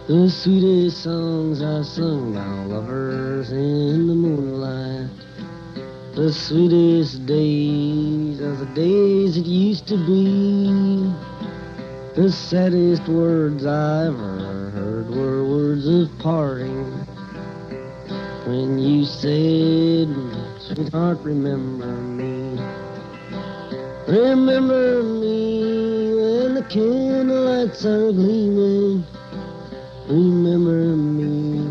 The sweetest songs are sung by lovers in the moonlight. The sweetest days are the days it used to be. The saddest words I ever heard were words of parting. When you said, sweetheart, remember me. Remember me when the candlelights are gleaming. Remember me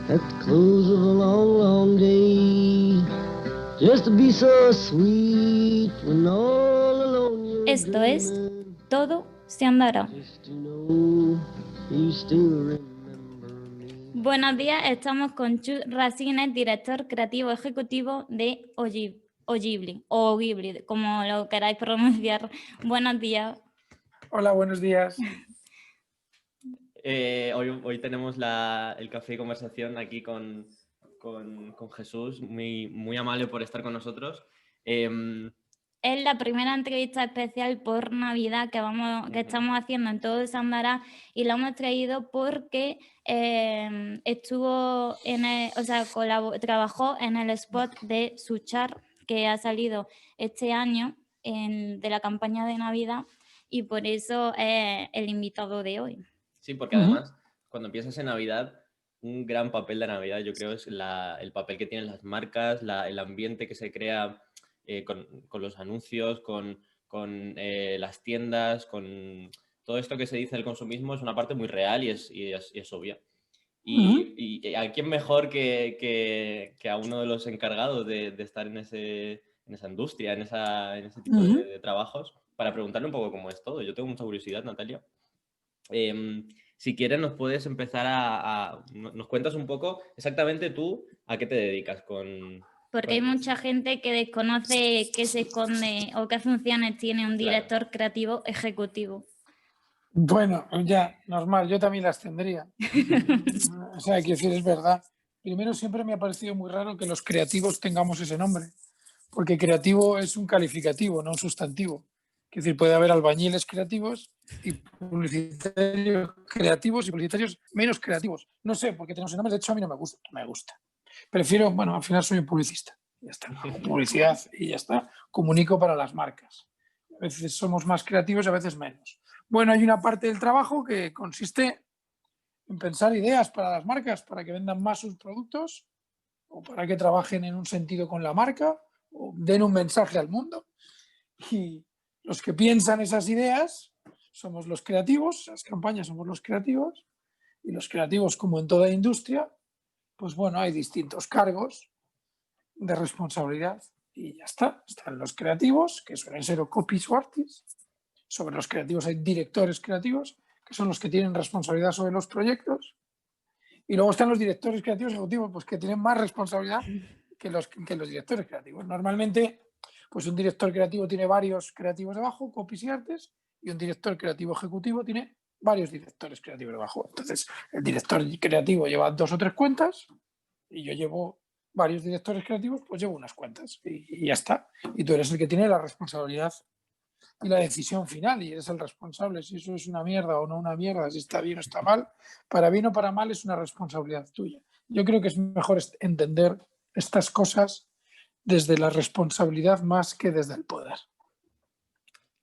at the close of a long, long day. Just to be so sweet when all alone you're Esto es dreaming. Todo se andará. Just to know you still remember me. Buenos días, estamos con Chu Rasines, director creativo ejecutivo de Ghibli, o Ghibli, como lo queráis pronunciar. Buenos días. Hola, buenos días. Hoy tenemos el café de conversación aquí con Jesús, muy amable por estar con nosotros. Es la primera entrevista especial por Navidad que estamos haciendo en Todo se andará, y la hemos traído porque trabajó en el spot de Suchar, que ha salido este año de la campaña de Navidad, y por eso es el invitado de hoy. Sí, porque además, cuando empiezas en Navidad, un gran papel de Navidad, yo creo, es el papel que tienen las marcas, el ambiente que se crea con los anuncios, con las tiendas, con todo esto que se dice del consumismo, es una parte muy real y es obvia. Y ¿a quién mejor que a uno de los encargados de estar en esa industria, en ese tipo de trabajos, para preguntarle un poco cómo es todo? Yo tengo mucha curiosidad, Natalia. Si quieres, nos puedes empezar nos cuentas un poco exactamente tú a qué te dedicas porque hay mucha gente que desconoce qué se esconde o qué funciones tiene un director creativo ejecutivo. Bueno, ya, normal, yo también las tendría. O sea, quiero decir, es verdad. Primero, siempre me ha parecido muy raro que los creativos tengamos ese nombre, porque creativo es un calificativo, no un sustantivo. Es decir, puede haber albañiles creativos y publicitarios creativos y publicitarios menos creativos. No sé, porque tenemos ese nombre, de hecho a mí no me gusta. Prefiero, bueno, al final soy un publicista, ya está, hago publicidad y ya está, comunico para las marcas. A veces somos más creativos y a veces menos. Bueno, hay una parte del trabajo que consiste en pensar ideas para las marcas, para que vendan más sus productos o para que trabajen en un sentido con la marca o den un mensaje al mundo. Y los que piensan esas ideas somos los creativos, las campañas somos los creativos, y los creativos, como en toda industria, pues bueno, hay distintos cargos de responsabilidad y ya está. Están los creativos, que suelen ser o copies o artists. Sobre los creativos hay directores creativos, que son los que tienen responsabilidad sobre los proyectos. Y luego están los directores creativos ejecutivos, pues que tienen más responsabilidad que los directores creativos. Normalmente, pues un director creativo tiene varios creativos debajo, copies y artes, y un director creativo ejecutivo tiene varios directores creativos debajo. Entonces, el director creativo lleva 2 o 3 cuentas y yo llevo varios directores creativos, pues llevo unas cuentas y ya está. Y tú eres el que tiene la responsabilidad y la decisión final y eres el responsable. Si eso es una mierda o no una mierda, si está bien o está mal, para bien o para mal es una responsabilidad tuya. Yo creo que es mejor entender estas cosas desde la responsabilidad más que desde el poder.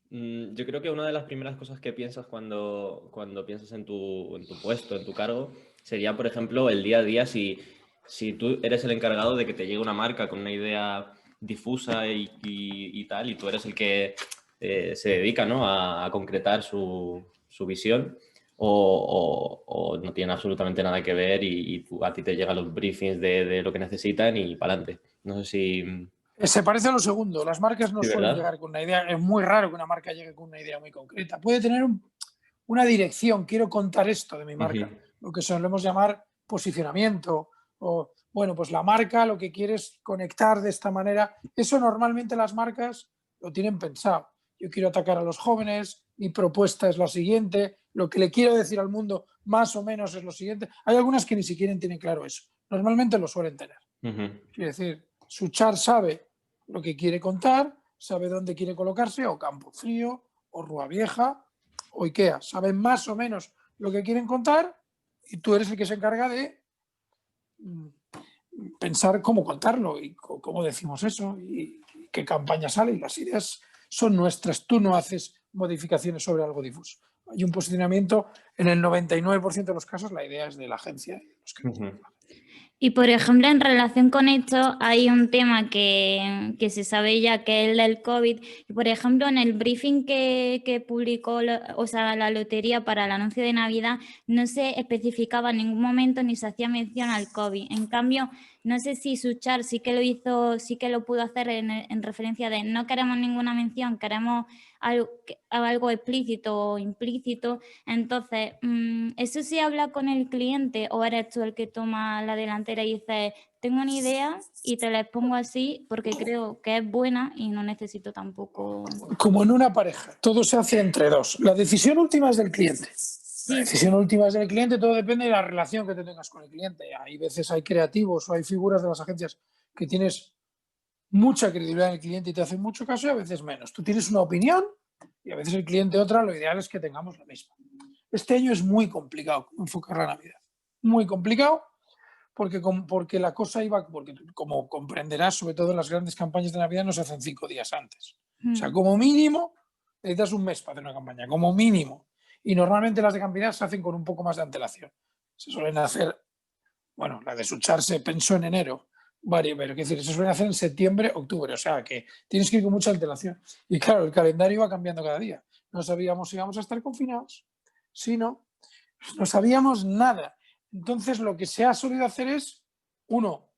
Yo creo que una de las primeras cosas que piensas cuando piensas en tu puesto, en tu cargo, sería, por ejemplo, el día a día, si tú eres el encargado de que te llegue una marca con una idea difusa y tal, y tú eres el que se dedica, ¿no?, a concretar su visión, o no tiene absolutamente nada que ver y a ti te llegan los briefings de lo que necesitan y para adelante. No sé si... Se parece a lo segundo. Las marcas no Sí, suelen ¿verdad? llegar con una idea. Es muy raro que una marca llegue con una idea muy concreta. Puede tener una dirección. Quiero contar esto de mi marca. Lo que solemos llamar posicionamiento. O, bueno, pues la marca lo que quiere es conectar de esta manera. Eso normalmente las marcas lo tienen pensado. Yo quiero atacar a los jóvenes. Mi propuesta es la siguiente. Lo que le quiero decir al mundo más o menos es lo siguiente. Hay algunas que ni siquiera tienen claro eso. Normalmente lo suelen tener. Quiere decir, Suchar sabe lo que quiere contar, sabe dónde quiere colocarse, o Campo Frío, o Rúa Vieja, o Ikea. Saben más o menos lo que quieren contar y tú eres el que se encarga de pensar cómo contarlo y cómo decimos eso y qué campaña sale, y las ideas son nuestras. Tú no haces modificaciones sobre algo difuso. Hay un posicionamiento, en el 99% de los casos la idea es de la agencia. Y por ejemplo, en relación con esto, hay un tema que se sabe ya, que es el del COVID. Y por ejemplo, en el briefing que publicó la lotería para el anuncio de Navidad, no se especificaba en ningún momento ni se hacía mención al COVID. En cambio, no sé si Suchar sí que lo hizo, sí que lo pudo hacer en referencia de no queremos ninguna mención, queremos algo explícito o implícito. Entonces, ¿eso sí habla con el cliente o eres tú el que toma la delantera y dices, tengo una idea y te la expongo así porque creo que es buena y no necesito tampoco? Como en una pareja, todo se hace entre dos. La decisión última es del cliente. La decisión última es del cliente, todo depende de la relación que te tengas con el cliente. Hay veces hay creativos o hay figuras de las agencias que tienes mucha credibilidad en el cliente y te hacen mucho caso, y a veces menos. Tú tienes una opinión y a veces el cliente otra. Lo ideal es que tengamos la misma. Este año es muy complicado enfocar la Navidad. Muy complicado porque la cosa iba, porque como comprenderás, sobre todo en las grandes campañas de Navidad no se hacen 5 días antes. O sea, como mínimo necesitas un mes para hacer una campaña, como mínimo. Y normalmente las de campaña se hacen con un poco más de antelación. Se suelen hacer, bueno, la de Suchar se pensó en enero, pero decir, se suelen hacer en septiembre, octubre. O sea, que tienes que ir con mucha antelación. Y claro, el calendario iba cambiando cada día. No sabíamos si íbamos a estar confinados, si no sabíamos nada. Entonces, lo que se ha solido hacer es, uno,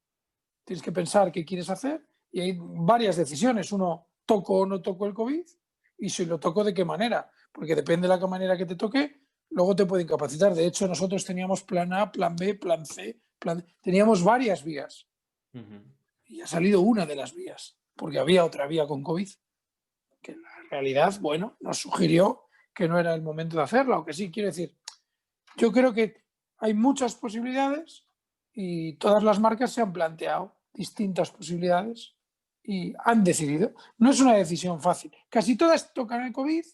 tienes que pensar qué quieres hacer, y hay varias decisiones. Uno, toco o no toco el COVID, y si lo toco, de qué manera, porque depende de la manera que te toque, luego te puede incapacitar. De hecho, nosotros teníamos plan A, plan B, plan C, teníamos varias vías. Y ha salido una de las vías, porque había otra vía con COVID, que en la realidad, bueno, nos sugirió que no era el momento de hacerla, aunque sí, quiero decir, yo creo que hay muchas posibilidades y todas las marcas se han planteado distintas posibilidades y han decidido. No es una decisión fácil. Casi todas tocan el COVID,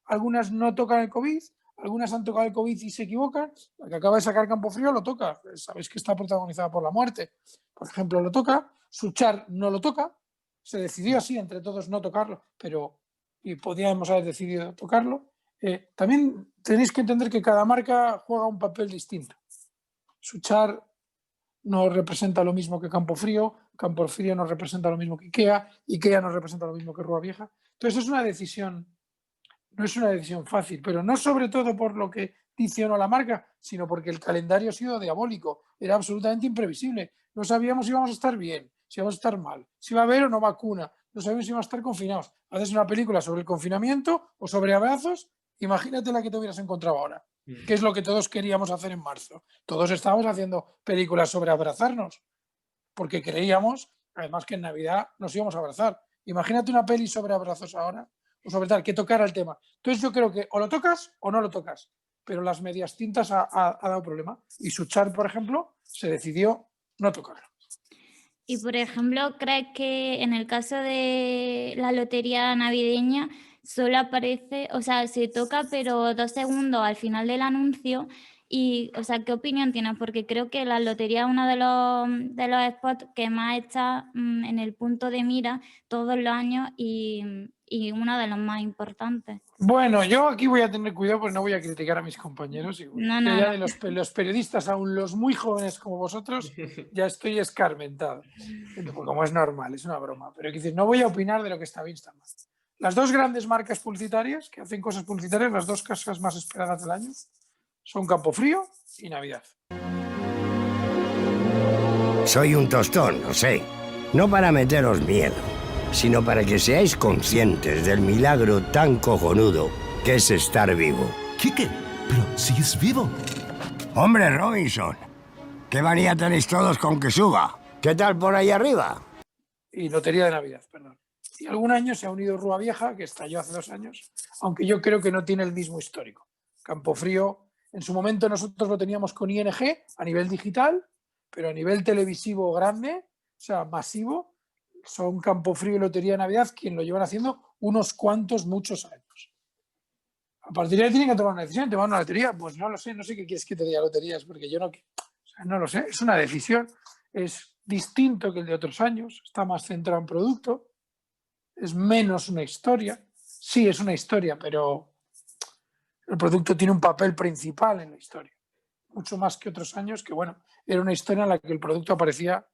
algunas no tocan el COVID, algunas han tocado el COVID y se equivocan. La que acaba de sacar Campofrío lo toca. Sabéis que está protagonizada por la muerte. Por ejemplo, lo toca. Suchar no lo toca. Se decidió así entre todos no tocarlo, pero y podíamos haber decidido tocarlo. También tenéis que entender que cada marca juega un papel distinto. Suchar no representa lo mismo que Campofrío, Campofrío no representa lo mismo que Ikea no representa lo mismo que Rua Vieja. Entonces es una decisión, no es una decisión fácil, pero no sobre todo por lo que dice o no la marca, sino porque el calendario ha sido diabólico, era absolutamente imprevisible. No sabíamos si íbamos a estar bien, si íbamos a estar mal, si iba a haber o no vacuna, no sabíamos si íbamos a estar confinados. Haces una película sobre el confinamiento o sobre abrazos, imagínate la que te hubieras encontrado ahora, que es lo que todos queríamos hacer en marzo. Todos estábamos haciendo películas sobre abrazarnos, porque creíamos, además, que en Navidad nos íbamos a abrazar. Imagínate una peli sobre abrazos ahora, o sobre tal, que tocara el tema. Entonces yo creo que o lo tocas o no lo tocas, pero las medias tintas ha dado problema. Y Suchar, por ejemplo, se decidió no tocarlo. Y por ejemplo, ¿crees que en el caso de la lotería navideña solo aparece, o sea, se toca pero 2 segundos al final del anuncio? Y, o sea, ¿qué opinión tienes? Porque creo que la lotería es uno de los spots que más está en el punto de mira todos los años y uno de los más importantes. Bueno, yo aquí voy a tener cuidado porque no voy a criticar a mis compañeros. No. De los periodistas, aún los muy jóvenes como vosotros, ya estoy escarmentado. Como es normal, es una broma. Pero no voy a opinar de lo que está bien, está mal. Las dos grandes marcas publicitarias que hacen cosas publicitarias, las dos casas más esperadas del año, son Campofrío y Navidad. Soy un tostón, lo sé. No para meteros miedo, sino para que seáis conscientes del milagro tan cojonudo que es estar vivo. Quique, pero sigues vivo. Hombre, Robinson, ¿qué manía tenéis todos con que suba? ¿Qué tal por ahí arriba? Y Lotería de Navidad, perdón. Y algún año se ha unido Rua Vieja, que estalló hace 2 años, aunque yo creo que no tiene el mismo histórico. Campofrío, en su momento nosotros lo teníamos con ING a nivel digital, pero a nivel televisivo grande, o sea, masivo, son Campofrío y Lotería de Navidad quien lo llevan haciendo unos cuantos, muchos años. A partir de ahí tienen que tomar una decisión. ¿Te van a una lotería? Pues no lo sé, no sé qué quieres que te diga loterías, porque yo no, o sea, no lo sé. Es una decisión. Es distinto que el de otros años. Está más centrado en producto. Es menos una historia. Sí, es una historia, pero el producto tiene un papel principal en la historia. Mucho más que otros años, que bueno, era una historia en la que el producto aparecía,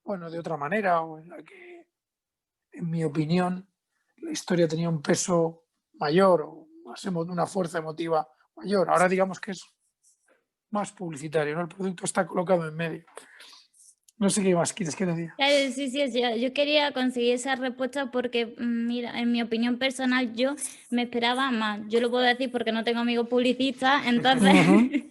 bueno, de otra manera, o en la que, en mi opinión, la historia tenía un peso mayor o una fuerza emotiva mayor. Ahora digamos que es más publicitario, ¿no? El producto está colocado en medio. No sé qué más quieres que te diga. Claro, sí, sí, yo quería conseguir esa respuesta porque, mira, en mi opinión personal, yo me esperaba más. Yo lo puedo decir porque no tengo amigos publicistas, entonces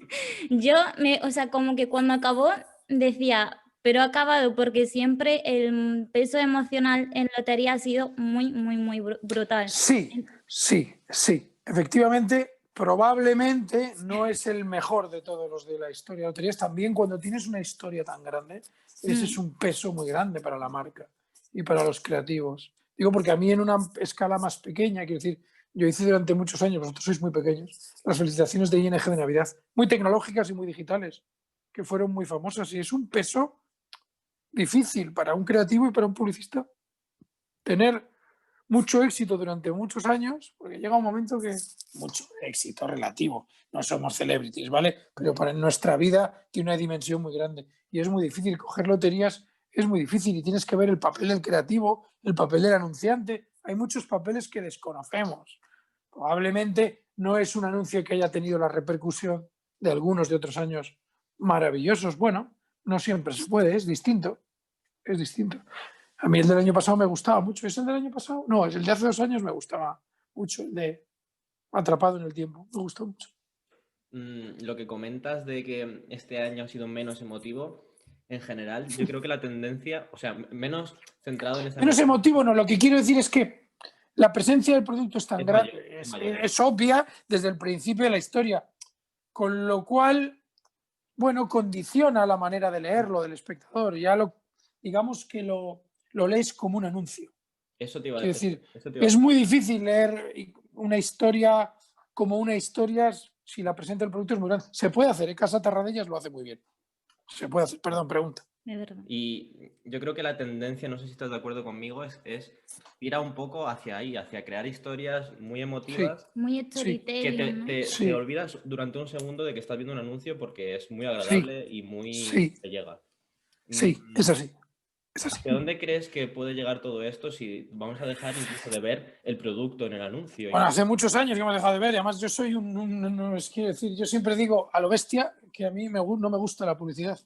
o sea, como que cuando acabó decía, pero ha acabado porque siempre el peso emocional en lotería ha sido muy, muy, muy brutal. Sí, sí, sí. Efectivamente, probablemente no es el mejor de todos los de la historia de loterías. También cuando tienes una historia tan grande, ese es un peso muy grande para la marca y para los creativos. Digo, porque a mí en una escala más pequeña, quiero decir, yo hice durante muchos años, vosotros sois muy pequeños, las felicitaciones de ING de Navidad, muy tecnológicas y muy digitales, que fueron muy famosas. Y es un peso difícil para un creativo y para un publicista tener mucho éxito durante muchos años, porque llega un momento que mucho éxito relativo, no somos celebrities, ¿vale? Pero para nuestra vida tiene una dimensión muy grande y es muy difícil coger loterías, es muy difícil y tienes que ver el papel del creativo, el papel del anunciante. Hay muchos papeles que desconocemos. Probablemente no es un anuncio que haya tenido la repercusión de algunos de otros años maravillosos. Bueno, no siempre se puede, es distinto, es distinto. A mí el del año pasado me gustaba mucho. ¿Es el del año pasado? No, es el de hace 2 años me gustaba mucho, el de Atrapado en el Tiempo. Me gustó mucho. Lo que comentas de que este año ha sido menos emotivo, en general, yo creo que la tendencia, o sea, menos centrado en esa... Menos emotivo no, lo que quiero decir es que la presencia del producto es tan Es grande, mayor, es mayor. es obvia desde el principio de la historia, con lo cual, bueno, condiciona la manera de leerlo del espectador. Ya digamos que lo lees como un anuncio. Eso te iba a Quiero decir. decir, es muy difícil leer una historia como una historia si la presenta el producto es muy grande. Se puede hacer, Casa Tarradellas lo hace muy bien. Se puede hacer, perdón, pregunta. De verdad. Y yo creo que la tendencia, no sé si estás de acuerdo conmigo, es tira un poco hacia ahí, hacia crear historias muy emotivas. Muy Sí. storytelling, ¿no? Que Sí. te olvidas durante un segundo de que estás viendo un anuncio porque es muy agradable y muy Sí. te llega. Sí, es así. Es así. ¿Hacia dónde crees que puede llegar todo esto si vamos a dejar incluso de ver el producto en el anuncio? Bueno, hace muchos años que hemos dejado de ver y además yo soy no es quiero decir, yo siempre digo a lo bestia que a mí no me gusta la publicidad.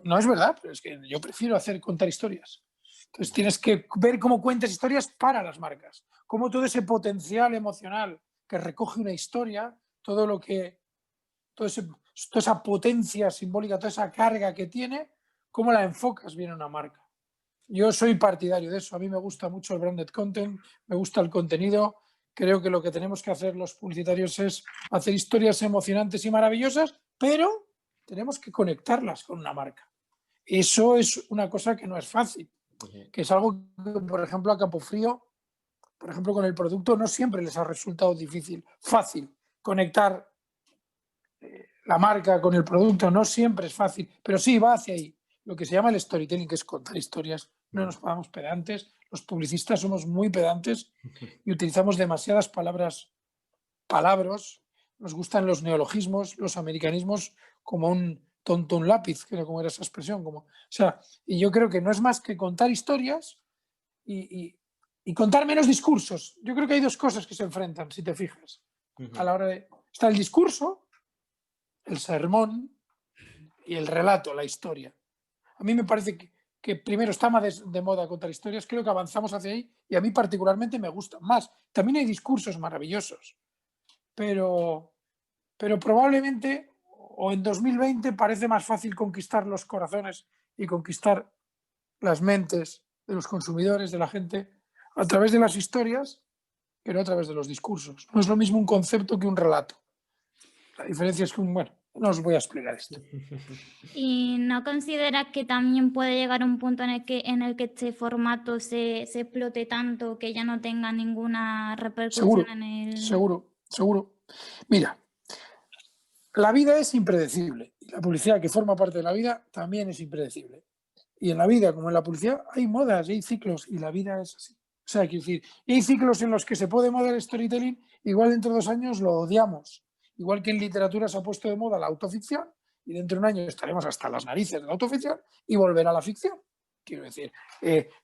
No es verdad, pero es que yo prefiero contar historias. Entonces tienes que ver cómo cuentas historias para las marcas, cómo todo ese potencial emocional que recoge una historia, toda esa potencia simbólica, toda esa carga que tiene, cómo la enfocas bien en una marca. Yo soy partidario de eso, a mí me gusta mucho el branded content, me gusta el contenido, creo que lo que tenemos que hacer los publicitarios es hacer historias emocionantes y maravillosas, pero tenemos que conectarlas con una marca. Eso es una cosa que no es fácil, que es algo que, por ejemplo, a Campofrío, por ejemplo, con el producto no siempre les ha resultado fácil conectar la marca con el producto, no siempre es fácil, pero sí va hacia ahí. Lo que se llama el storytelling, que es contar historias. No nos pongamos pedantes, los publicistas somos muy pedantes y utilizamos demasiadas palabras, nos gustan los neologismos, los americanismos como un tonto un lápiz, que era como era esa expresión. Y yo creo que no es más que contar historias y contar menos discursos. Yo creo que hay 2 cosas que se enfrentan, si te fijas. A la hora de... Está el discurso, el sermón y el relato, la historia. A mí me parece que primero está más de moda contar historias, creo que avanzamos hacia ahí y a mí particularmente me gustan más. También hay discursos maravillosos, pero probablemente o en 2020 parece más fácil conquistar los corazones y conquistar las mentes de los consumidores, de la gente, a través de las historias que no a través de los discursos. No es lo mismo un concepto que un relato. La diferencia es que No os voy a explicar esto. ¿Y no consideras que también puede llegar un punto en el que este formato se explote tanto que ya no tenga ninguna repercusión Seguro, en el... seguro. Mira, la vida es impredecible y la publicidad que forma parte de la vida también es impredecible. Y en la vida, como en la publicidad, hay modas, hay ciclos y la vida es así. O sea, quiero decir, hay ciclos en los que se puede moda el storytelling, igual dentro de 2 años lo odiamos. Igual que en literatura se ha puesto de moda la autoficción y dentro de un año estaremos hasta las narices de la autoficción y volverá a la ficción. Quiero decir,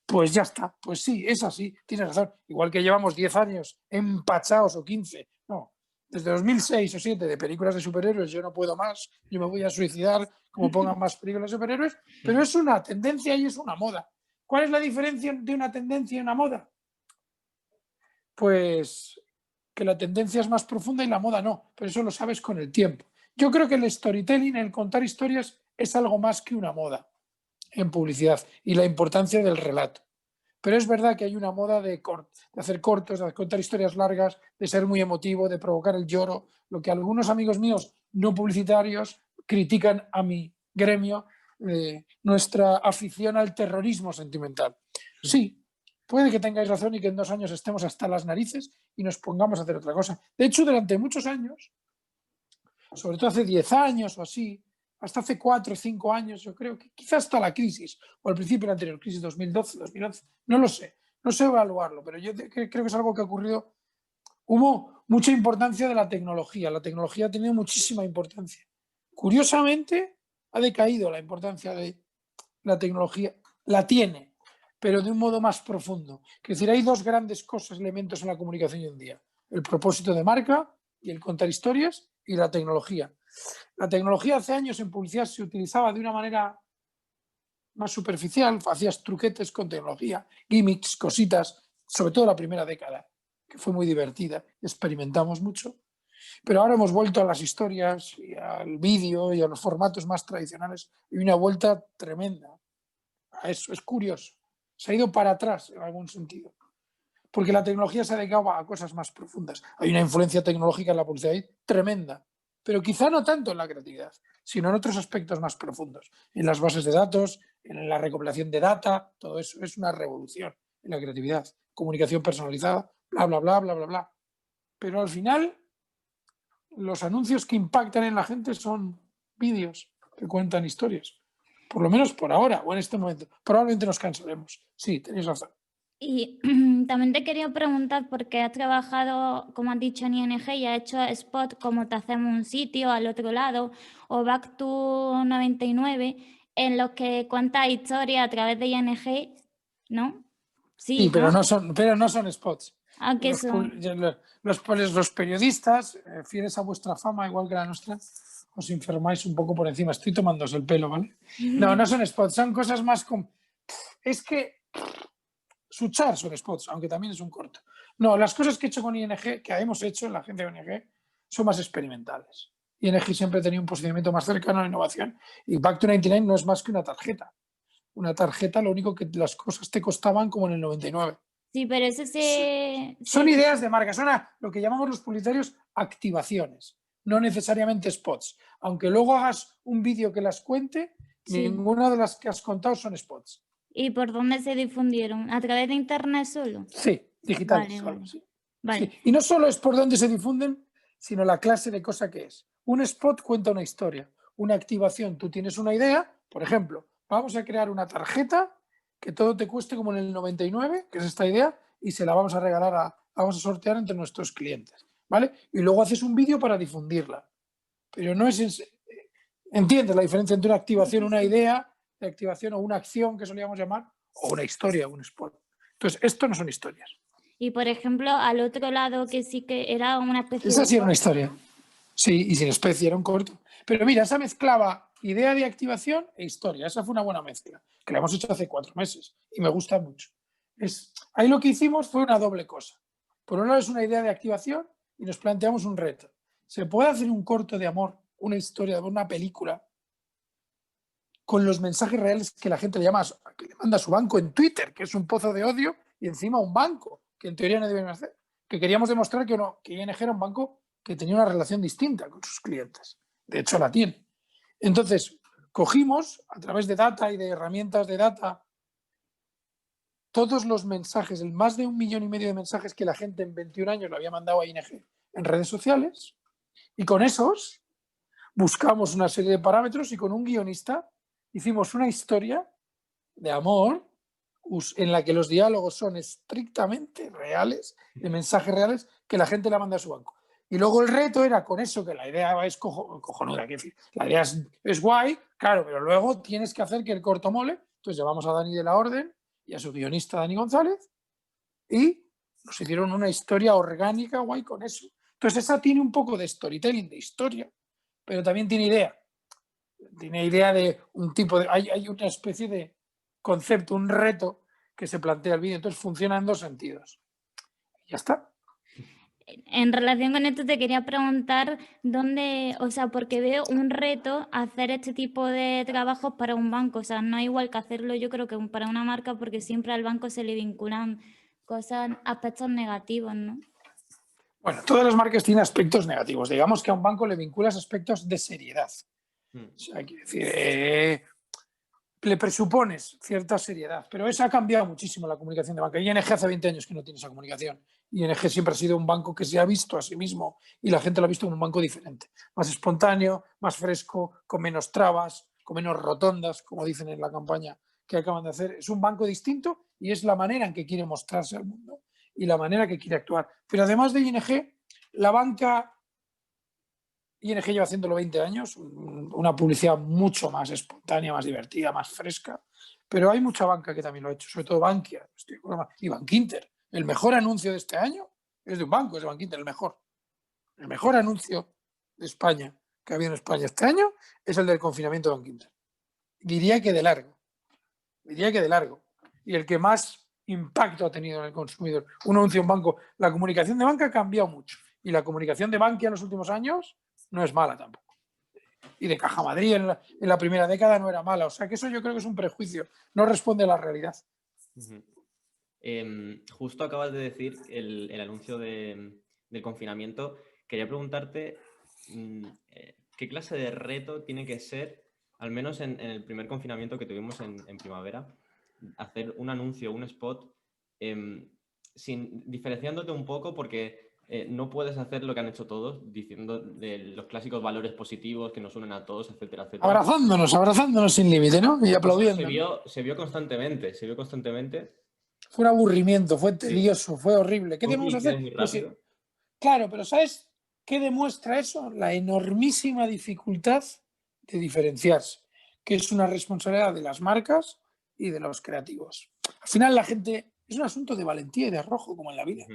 pues ya está, pues sí, es así, tienes razón. Igual que llevamos 10 años empachados o 15, no, desde 2006 o 7 de películas de superhéroes, yo no puedo más, yo me voy a suicidar como pongan más películas de superhéroes, pero es una tendencia y es una moda. ¿Cuál es la diferencia de una tendencia y una moda? Pues que la tendencia es más profunda y la moda no, pero eso lo sabes con el tiempo. Yo creo que el storytelling, el contar historias, es algo más que una moda en publicidad y la importancia del relato. Pero es verdad que hay una moda de hacer cortos, de contar historias largas, de ser muy emotivo, de provocar el lloro, lo que algunos amigos míos no publicitarios critican a mi gremio, nuestra afición al terrorismo sentimental. Sí, puede que tengáis razón y que en 2 años estemos hasta las narices y nos pongamos a hacer otra cosa. De hecho, durante muchos años, sobre todo hace 10 años o así, hasta hace 4 o 5 años, yo creo que quizás hasta la crisis, o al principio de la anterior crisis, 2012, 2011, no lo sé, no sé evaluarlo, pero yo creo que es algo que ha ocurrido. Hubo mucha importancia de la tecnología ha tenido muchísima importancia. Curiosamente, ha decaído la importancia de la tecnología, la tiene, pero de un modo más profundo. Es decir, hay 2 grandes cosas, elementos en la comunicación hoy en día: el propósito de marca y el contar historias, y la tecnología. La tecnología hace años en publicidad se utilizaba de una manera más superficial, hacías truquetes con tecnología, gimmicks, cositas, sobre todo la primera década, que fue muy divertida, experimentamos mucho, pero ahora hemos vuelto a las historias y al vídeo y a los formatos más tradicionales y una vuelta tremenda a eso. Es curioso, se ha ido para atrás en algún sentido, porque la tecnología se ha dedicado a cosas más profundas. Hay una influencia tecnológica en la publicidad tremenda, pero quizá no tanto en la creatividad, sino en otros aspectos más profundos, en las bases de datos, en la recopilación de data. Todo eso es una revolución en la creatividad, comunicación personalizada, bla, bla, bla, bla, bla, bla. Pero al final, los anuncios que impactan en la gente son vídeos que cuentan historias, por lo menos por ahora o en este momento. Probablemente nos cansaremos. Sí, tenéis razón. Y también te quería preguntar, porque has trabajado, como has dicho, en ING y has hecho spot como Te hacemos un sitio al otro lado o Back to 99, en los que cuentas historias a través de ING, ¿no? Sí, Sí, pero ¿no? no son spots. ¿A qué son? Los periodistas, fieles a vuestra fama, igual que la nuestra, os informáis un poco por encima. Estoy tomándoos el pelo, ¿vale? No son spots, son cosas más como... Es que Suchar son spots, aunque también es un corto. No, las cosas que he hecho con ING, que hemos hecho en la agencia de ING, son más experimentales. ING siempre ha tenido un posicionamiento más cercano a la innovación y Back to 99 no es más que una tarjeta. Una tarjeta, lo único que las cosas te costaban como en el 99. Sí, pero eso Son ideas de marca, son lo que llamamos los publicitarios activaciones, no necesariamente spots. Aunque luego hagas un vídeo que las cuente, Sí. ninguna de las que has contado son spots. ¿Y por dónde se difundieron? ¿A través de internet solo? Sí, digitales. Vale, Solo, vale. sí. Vale. Sí. Y no solo es por dónde se difunden, sino la clase de cosa que es. Un spot cuenta una historia. Una activación, tú tienes una idea, por ejemplo, vamos a crear una tarjeta que todo te cueste como en el 99, que es esta idea, y se la vamos a regalar, vamos a sortear entre nuestros clientes, ¿vale? Y luego haces un vídeo para difundirla. Pero no es... ¿Entiendes la diferencia entre una activación, una idea de activación o una acción que solíamos llamar, o una historia, un spot? Entonces, esto no son historias. Y, por ejemplo, al otro lado, que sí que era una especie Esa de... sí era una historia. Sí, y sin especie, era un corto. Pero mira, esa mezclaba idea de activación e historia. Esa fue una buena mezcla, que la hemos hecho hace 4 meses y me gusta mucho. Ahí lo que hicimos fue una doble cosa. Por un lado es una idea de activación y nos planteamos un reto. ¿Se puede hacer un corto de amor, una historia, una película, con los mensajes reales que la gente le llama, que le manda a su banco en Twitter, que es un pozo de odio, y encima un banco, que en teoría no deben hacer? Que queríamos demostrar que ING era un banco que tenía una relación distinta con sus clientes. De hecho, la tiene. Entonces, cogimos a través de data y de herramientas de data todos los mensajes, el más de 1,5 millones de mensajes que la gente en 21 años le había mandado a ING en redes sociales, y con esos buscamos una serie de parámetros y con un guionista hicimos una historia de amor en la que los diálogos son estrictamente reales, de mensajes reales que la gente le manda a su banco. Y luego el reto era con eso, que la idea es cojonuda, quiero decir, la idea es guay, claro, pero luego tienes que hacer que el corto mole. Entonces llamamos a Dani de la Orden y a su guionista Dani González y nos hicieron una historia orgánica guay con eso. Entonces esa tiene un poco de storytelling, de historia, pero también tiene idea. Tiene idea de un tipo de... Hay una especie de concepto, un reto que se plantea el vídeo. Entonces funciona en 2 sentidos. Ya está. En relación con esto te quería preguntar dónde, o sea, porque veo un reto hacer este tipo de trabajos para un banco, o sea, no es igual que hacerlo yo creo que para una marca porque siempre al banco se le vinculan cosas, aspectos negativos, ¿no? Bueno, todas las marcas tienen aspectos negativos. Digamos que a un banco le vinculas aspectos de seriedad. O sea, quiero decir, le presupones cierta seriedad, pero eso ha cambiado muchísimo la comunicación de banca. ING hace 20 años que no tiene esa comunicación. ING siempre ha sido un banco que se ha visto a sí mismo y la gente lo ha visto como un banco diferente, más espontáneo, más fresco, con menos trabas, con menos rotondas, como dicen en la campaña que acaban de hacer. Es un banco distinto y es la manera en que quiere mostrarse al mundo y la manera que quiere actuar. Pero además de ING, la banca... ING lleva haciéndolo 20 años, una publicidad mucho más espontánea, más divertida, más fresca, pero hay mucha banca que también lo ha hecho, sobre todo Bankia y Bankinter. El mejor anuncio de este año es de un banco, es de Bankinter, el mejor. El mejor anuncio de España que ha habido en España este año es el del confinamiento de Bankinter. Diría que de largo. Y el que más impacto ha tenido en el consumidor. Un anuncio de un banco. La comunicación de banca ha cambiado mucho. Y la comunicación de Bankia en los últimos años no es mala tampoco. Y de Caja Madrid en la primera década no era mala. O sea que eso yo creo que es un prejuicio. No responde a la realidad. Justo acabas de decir el anuncio del confinamiento. Quería preguntarte qué clase de reto tiene que ser, al menos en el primer confinamiento que tuvimos en primavera, hacer un anuncio, un spot, diferenciándote un poco porque no puedes hacer lo que han hecho todos, diciendo de los clásicos valores positivos que nos unen a todos, etcétera, etcétera. Abrazándonos sin límite, ¿no? Y aplaudiendo. Se vio constantemente. Fue un aburrimiento, fue tedioso, fue horrible. ¿Qué debemos hacer? Pues sí. Claro, pero ¿sabes qué demuestra eso? La enormísima dificultad de diferenciarse, que es una responsabilidad de las marcas y de los creativos. Al final la gente... Es un asunto de valentía y de arrojo, como en la vida.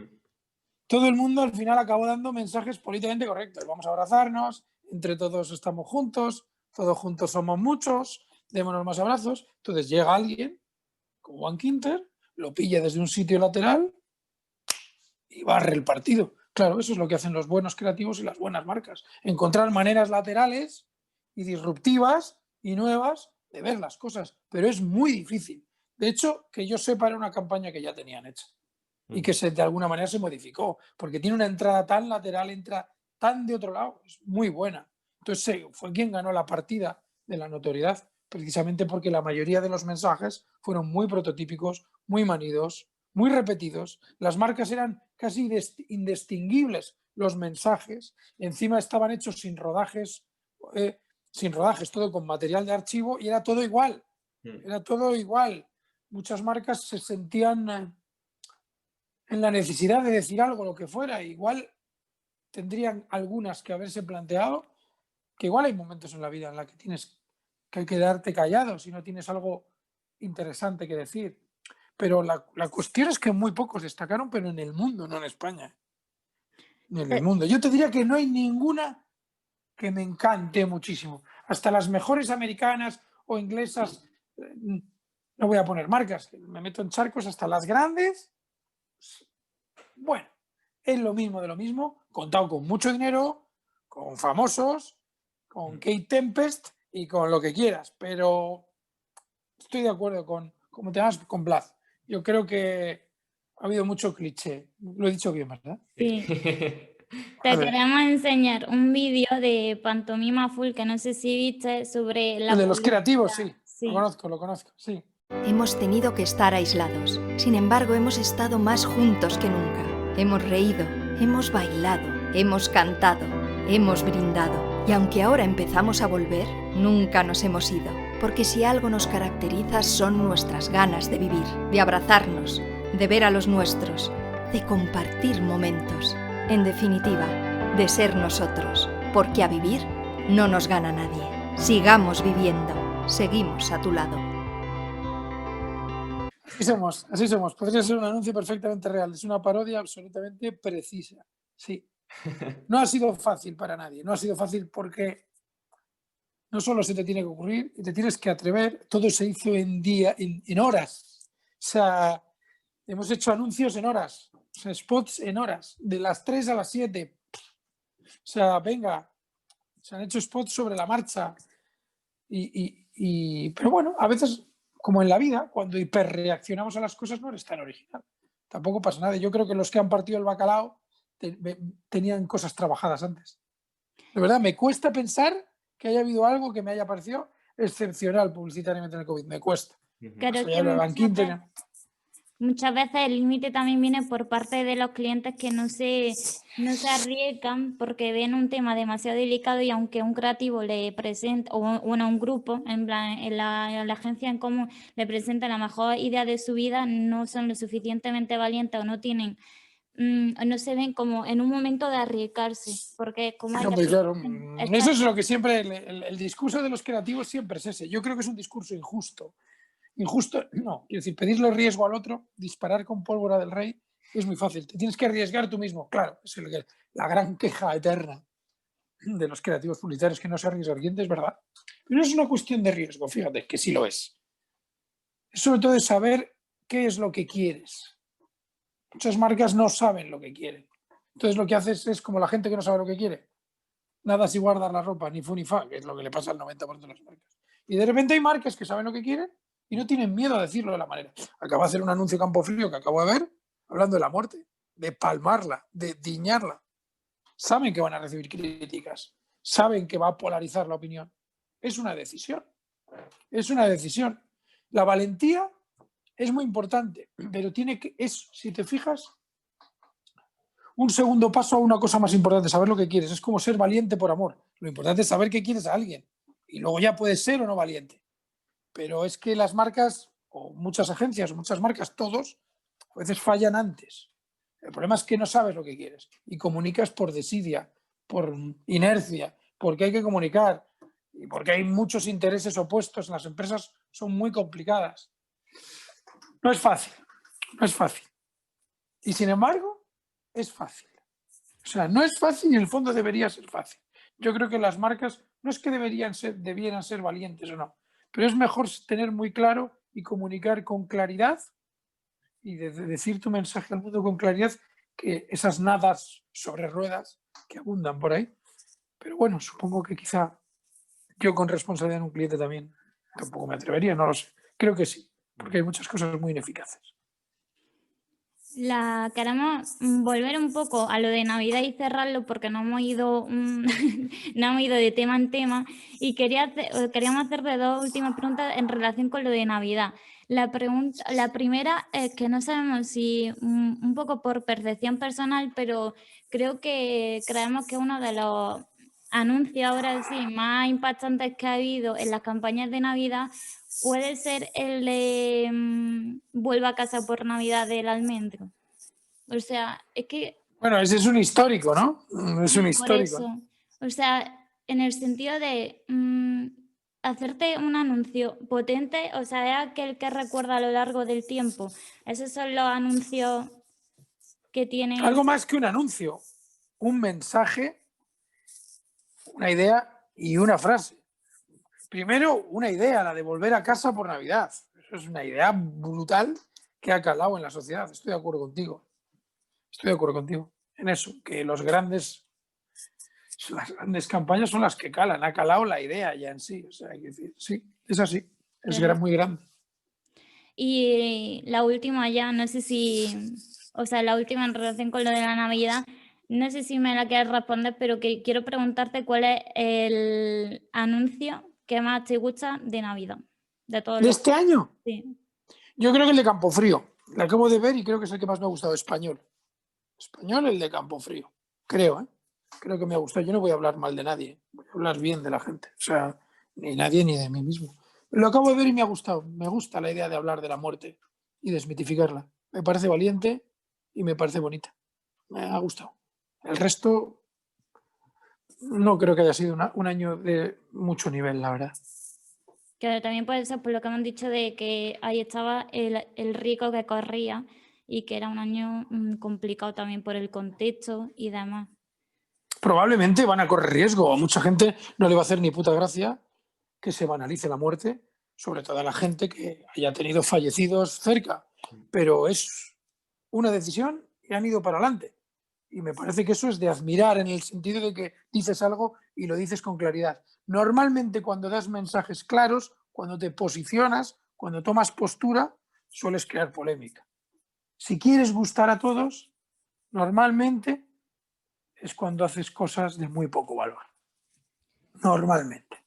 Todo el mundo al final acabó dando mensajes políticamente correctos. Vamos a abrazarnos, entre todos estamos juntos, todos juntos somos muchos, démonos más abrazos. Entonces llega alguien, como Bankinter, lo pilla desde un sitio lateral y barre el partido. Claro, eso es lo que hacen los buenos creativos y las buenas marcas. Encontrar maneras laterales y disruptivas y nuevas de ver las cosas. Pero es muy difícil. De hecho, que yo sepa, era una campaña que ya tenían hecha y que de alguna manera se modificó, porque tiene una entrada tan lateral, entra tan de otro lado, es muy buena. Entonces fue quien ganó la partida de la notoriedad, precisamente porque la mayoría de los mensajes fueron muy prototípicos, muy manidos, muy repetidos. Las marcas eran casi indistinguibles los mensajes, encima estaban hechos sin rodajes, todo con material de archivo y era todo igual. Era todo igual. Muchas marcas se sentían en la necesidad de decir algo, lo que fuera. Igual tendrían algunas que haberse planteado, que igual hay momentos en la vida en la que tienes que quedarte callado si no tienes algo interesante que decir. Pero la cuestión es que muy pocos destacaron, pero en el mundo, no en España. En el mundo. Yo te diría que no hay ninguna que me encante muchísimo. Hasta las mejores americanas o inglesas, no voy a poner marcas, me meto en charcos, hasta las grandes. Bueno, es lo mismo de lo mismo, contado con mucho dinero, con famosos, con Kate Tempest y con lo que quieras, pero estoy de acuerdo como te llamas, con Blas. Yo creo que ha habido mucho cliché. Lo he dicho bien, ¿verdad? Sí. Te ver. queremos enseñar un vídeo de Pantomima Full que no sé si viste sobre la El de los creativos, publicidad. sí. Lo conozco, sí. Hemos tenido que estar aislados. Sin embargo, hemos estado más juntos que nunca. Hemos reído, hemos bailado, hemos cantado, hemos brindado. Y aunque ahora empezamos a volver, nunca nos hemos ido. Porque si algo nos caracteriza son nuestras ganas de vivir, de abrazarnos, de ver a los nuestros, de compartir momentos. En definitiva, de ser nosotros. Porque a vivir no nos gana nadie. Sigamos viviendo. Seguimos a tu lado. Así somos. Podría ser un anuncio perfectamente real. Es una parodia absolutamente precisa. Sí. No ha sido fácil para nadie. No ha sido fácil porque no solo se te tiene que ocurrir y te tienes que atrever. Todo se hizo en horas. O sea, hemos hecho anuncios en horas. O sea, spots en horas. De las 3 a las 7. O sea, venga. Se han hecho spots sobre la marcha. Pero bueno, a veces, como en la vida, cuando hiperreaccionamos a las cosas no eres tan original. Tampoco pasa nada. Yo creo que los que han partido el bacalao tenían cosas trabajadas antes. De verdad, me cuesta pensar que haya habido algo que me haya parecido excepcional publicitariamente en el COVID. Me cuesta. Creo que muchas veces el límite también viene por parte de los clientes que no se arriesgan porque ven un tema demasiado delicado y aunque un creativo le presenta, o un grupo, en plan, en la agencia en común, le presenta la mejor idea de su vida, no son lo suficientemente valientes o no tienen, no se ven como en un momento de arriesgarse, porque como hay claro, eso es lo que siempre, el discurso de los creativos siempre es ese. Yo creo que es un discurso injusto. Injusto, no, quiero decir, pedirle riesgo al otro, disparar con pólvora del rey, es muy fácil. Te tienes que arriesgar tú mismo, claro, es la gran queja eterna de los creativos publicitarios que no se arriesgan, es verdad. Pero no es una cuestión de riesgo, fíjate, que sí lo es. Es sobre todo de saber qué es lo que quieres. Muchas marcas no saben lo que quieren. Entonces lo que haces es como la gente que no sabe lo que quiere. Nada si guardar la ropa, ni fu ni fa, que es lo que le pasa al 90% de las marcas. Y de repente hay marcas que saben lo que quieren y no tienen miedo a decirlo de la manera. Acabo de hacer un anuncio Campofrío que acabo de ver, hablando de la muerte, de palmarla, de diñarla. Saben que van a recibir críticas, saben que va a polarizar la opinión. Es una decisión. Es una decisión. La valentía es muy importante, pero si te fijas, un segundo paso a una cosa más importante, saber lo que quieres. Es como ser valiente por amor. Lo importante es saber qué quieres a alguien. Y luego ya puedes ser o no valiente. Pero es que las marcas, o muchas agencias, o muchas marcas, todos, a veces fallan antes. El problema es que no sabes lo que quieres y comunicas por desidia, por inercia, porque hay que comunicar y porque hay muchos intereses opuestos en las empresas, son muy complicadas. No es fácil, no es fácil. Y sin embargo, es fácil. O sea, no es fácil y en el fondo debería ser fácil. Yo creo que las marcas no es que debieran ser valientes o no, pero es mejor tener muy claro y comunicar con claridad y decir tu mensaje al mundo con claridad que esas nadas sobre ruedas que abundan por ahí. Pero bueno, supongo que quizá yo con responsabilidad en un cliente también tampoco me atrevería, no lo sé. Creo que sí, porque hay muchas cosas muy ineficaces. Queremos volver un poco a lo de Navidad y cerrarlo porque no hemos ido, no hemos ido de tema en tema y queríamos hacerte dos últimas preguntas en relación con lo de Navidad. La primera es que no sabemos si un poco por percepción personal, pero creemos que es uno de los anuncios ahora sí más impactantes que ha habido en las campañas de Navidad. Puede ser el de Vuelva a casa por Navidad del Almendro. O sea, es que... Bueno, ese es un histórico, ¿no? Es un histórico. Por eso. O sea, en el sentido de hacerte un anuncio potente, o sea, es aquel que recuerda a lo largo del tiempo. Esos son los anuncios que tienen... Algo más que un anuncio, un mensaje, una idea y una frase. Primero, una idea, la de volver a casa por Navidad. Eso es una idea brutal que ha calado en la sociedad. Estoy de acuerdo contigo. En eso, que las grandes campañas son las que calan. Ha calado la idea ya en sí. O sea, hay que decir, sí, es así. Es muy grande. Y la última ya, no sé si... O sea, la última en relación con lo de la Navidad... No sé si me la quieres responder, pero que quiero preguntarte cuál es el anuncio que más te gusta de Navidad. De todos ¿De los... este año? Sí. Yo creo que el de Campofrío. Lo acabo de ver y creo que es el que más me ha gustado. Español. Español, el de Campofrío. Creo, ¿eh? Creo que me ha gustado. Yo no voy a hablar mal de nadie. Voy a hablar bien de la gente. O sea, ni nadie ni de mí mismo. Lo acabo de ver y me ha gustado. Me gusta la idea de hablar de la muerte y desmitificarla. Me parece valiente y me parece bonita. Me ha gustado. El resto no creo que haya sido un año de mucho nivel, la verdad. Que también puede ser por lo que me han dicho de que ahí estaba el rico que corría y que era un año complicado también por el contexto y demás. Probablemente van a correr riesgo. A mucha gente no le va a hacer ni puta gracia que se banalice la muerte, sobre todo a la gente que haya tenido fallecidos cerca. Pero es una decisión y han ido para adelante. Y me parece que eso es de admirar en el sentido de que dices algo y lo dices con claridad. Normalmente cuando das mensajes claros, cuando te posicionas, cuando tomas postura, sueles crear polémica. Si quieres gustar a todos, normalmente es cuando haces cosas de muy poco valor. Normalmente.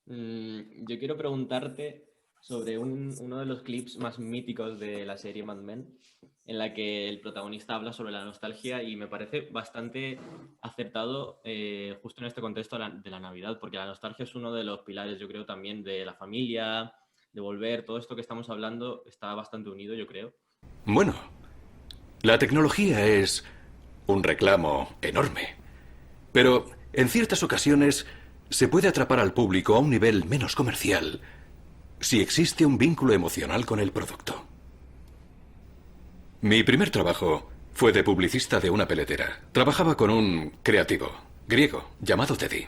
Yo quiero preguntarte sobre uno de los clips más míticos de la serie Mad Men, en la que el protagonista habla sobre la nostalgia y me parece bastante acertado justo en este contexto de la Navidad, porque la nostalgia es uno de los pilares, yo creo, también de la familia, de volver, todo esto que estamos hablando está bastante unido, yo creo. Bueno, la tecnología es un reclamo enorme, pero en ciertas ocasiones se puede atrapar al público a un nivel menos comercial si existe un vínculo emocional con el producto. Mi primer trabajo fue de publicista de una peletera. Trabajaba con un creativo griego llamado Teddy.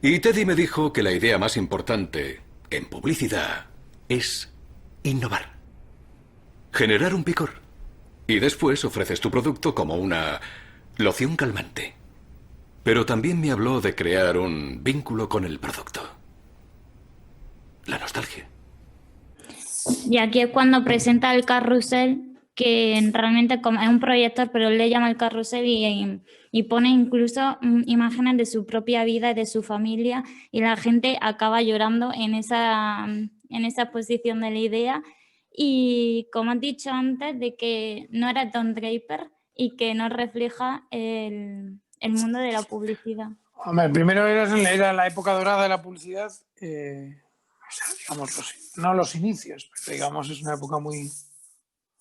Y Teddy me dijo que la idea más importante en publicidad es innovar. Generar un picor. Y después ofreces tu producto como una loción calmante. Pero también me habló de crear un vínculo con el producto. La nostalgia. Y aquí es cuando presenta el carrusel, que realmente es un proyector, pero él le llama el carrusel y pone incluso imágenes de su propia vida y de su familia, y la gente acaba llorando en esa exposición de la idea. Y como has dicho antes, de que no era Don Draper y que no refleja el mundo de la publicidad. Hombre, primero era la época dorada de la publicidad, o sea, digamos, no los inicios, pero digamos es una época muy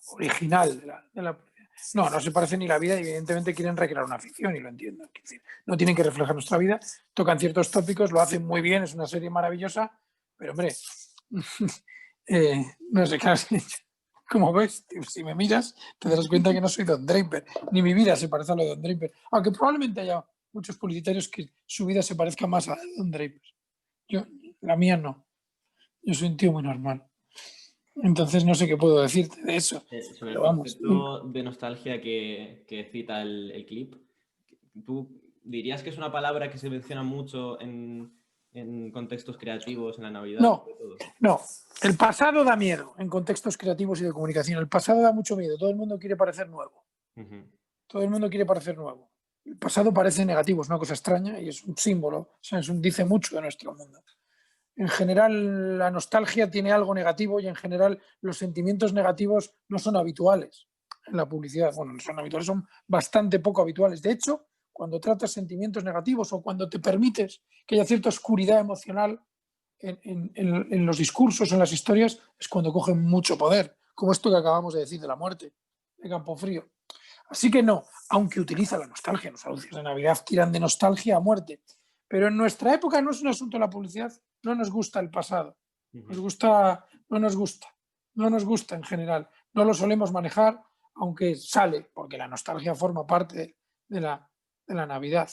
original de la publicidad. No se parece ni la vida y evidentemente quieren recrear una ficción y lo entiendo. Es decir, no tienen que reflejar nuestra vida, tocan ciertos tópicos, lo hacen muy bien, es una serie maravillosa, pero hombre, no sé, claro, como ves, si me miras te darás cuenta que no soy Don Draper, ni mi vida se parece a lo de Don Draper, aunque probablemente haya muchos publicitarios que su vida se parezca más a Don Draper. La mía no. Yo soy un tío muy normal. Entonces no sé qué puedo decirte de eso. Sobre el concepto de nostalgia que cita el clip, ¿tú dirías que es una palabra que se menciona mucho en contextos creativos, en la Navidad? No. El pasado da miedo en contextos creativos y de comunicación. El pasado da mucho miedo. Todo el mundo quiere parecer nuevo. Todo el mundo quiere parecer nuevo. El pasado parece negativo, es una cosa extraña y es un símbolo. O sea, dice mucho de nuestro mundo. En general, la nostalgia tiene algo negativo y en general los sentimientos negativos no son habituales en la publicidad. Bueno, no son habituales, son bastante poco habituales. De hecho, cuando tratas sentimientos negativos o cuando te permites que haya cierta oscuridad emocional en los discursos, en las historias, es cuando cogen mucho poder, como esto que acabamos de decir de la muerte, de Campofrío. Así que no, aunque utiliza la nostalgia, los anuncios de Navidad tiran de nostalgia a muerte. Pero en nuestra época no es un asunto de la publicidad, no nos gusta el pasado, no nos gusta en general, no lo solemos manejar, aunque sale, porque la nostalgia forma parte de la Navidad.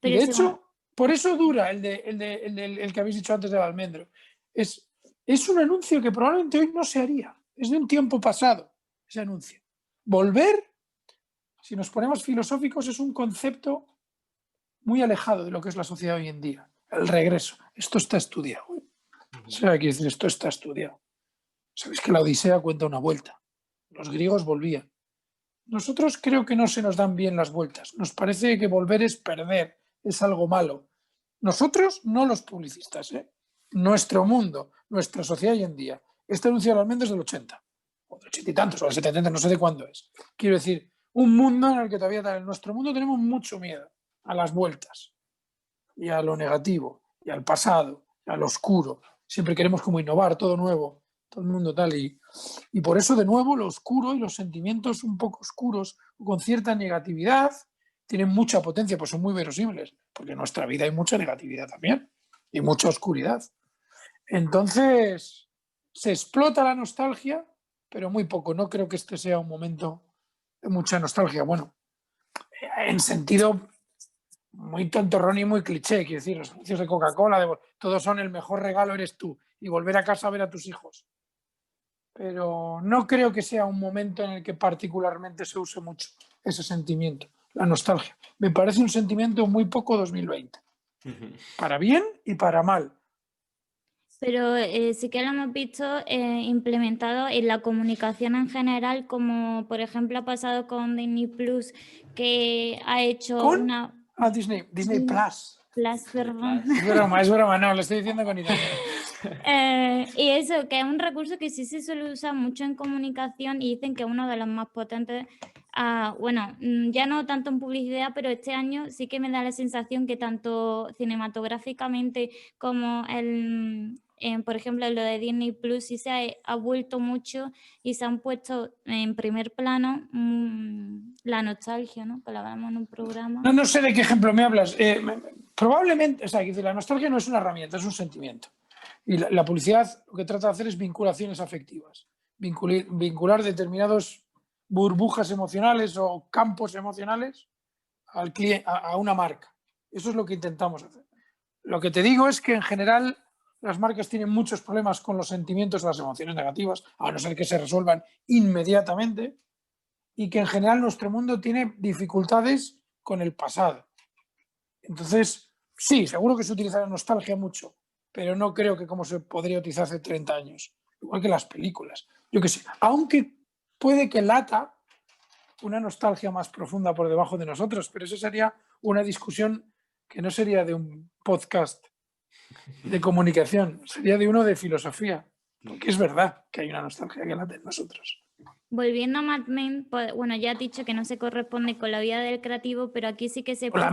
Pero y de hecho, por eso dura el que habéis dicho antes del almendro. Es un anuncio que probablemente hoy no se haría, es de un tiempo pasado ese anuncio. Volver, si nos ponemos filosóficos, es un concepto muy alejado de lo que es la sociedad hoy en día. El regreso. Esto está estudiado. O sea, quiero decir, esto está estudiado. Sabéis que la Odisea cuenta una vuelta. Los griegos volvían. nosotros creo que no se nos dan bien las vueltas. Nos parece que volver es perder, es algo malo. Nosotros, no los publicistas, ¿eh? Nuestro mundo, nuestra sociedad hoy en día. Este anuncio al menos del 80, o del 80 y tantos, o del 70, no sé de cuándo es. Quiero decir, un mundo en el que todavía en nuestro mundo tenemos mucho miedo a las vueltas y a lo negativo y al pasado, y al oscuro. Siempre queremos como innovar, todo nuevo, todo el mundo tal. Y por eso, de nuevo, lo oscuro y los sentimientos un poco oscuros, con cierta negatividad, tienen mucha potencia, pues son muy verosímiles, porque en nuestra vida hay mucha negatividad también y mucha oscuridad. Entonces, se explota la nostalgia, pero muy poco. No creo que este sea un momento de mucha nostalgia. Bueno, en sentido muy tontorrón y muy cliché, quiero decir, los anuncios de Coca-Cola, todos son el mejor regalo eres tú, y volver a casa a ver a tus hijos. Pero no creo que sea un momento en el que particularmente se use mucho ese sentimiento, la nostalgia. Me parece un sentimiento muy poco 2020, para bien y para mal. Pero sí que lo hemos visto implementado en la comunicación en general, como por ejemplo ha pasado con Disney Plus, que ha hecho ¿Con? una... Disney Plus. Plus, perdón. Es broma, no, lo estoy diciendo con ironía. Y eso, que es un recurso que sí se suele usar mucho en comunicación y dicen que es uno de los más potentes. Bueno, ya no tanto en publicidad, pero este año sí que me da la sensación que tanto cinematográficamente como por ejemplo, lo de Disney Plus sí se ha vuelto mucho y se han puesto en primer plano la nostalgia, ¿no? Que lo hablamos en un programa. No sé de qué ejemplo me hablas. Probablemente, o sea, la nostalgia no es una herramienta, es un sentimiento. Y la publicidad lo que trata de hacer es vinculaciones afectivas, vincular determinados burbujas emocionales o campos emocionales al cliente, a una marca. Eso es lo que intentamos hacer. Lo que te digo es que en general las marcas tienen muchos problemas con los sentimientos o las emociones negativas, a no ser que se resuelvan inmediatamente, y que en general nuestro mundo tiene dificultades con el pasado. Entonces, sí, seguro que se utiliza la nostalgia mucho, pero no creo que como se podría utilizar hace 30 años, igual que las películas. Yo qué sé, aunque puede que lata una nostalgia más profunda por debajo de nosotros, pero eso sería una discusión que no sería de un podcast de comunicación, sería de uno de filosofía, porque es verdad que hay una nostalgia que late en nosotros. Volviendo a Mad Men, bueno, ya has dicho que no se corresponde con la vida del creativo, pero aquí sí que se... Con la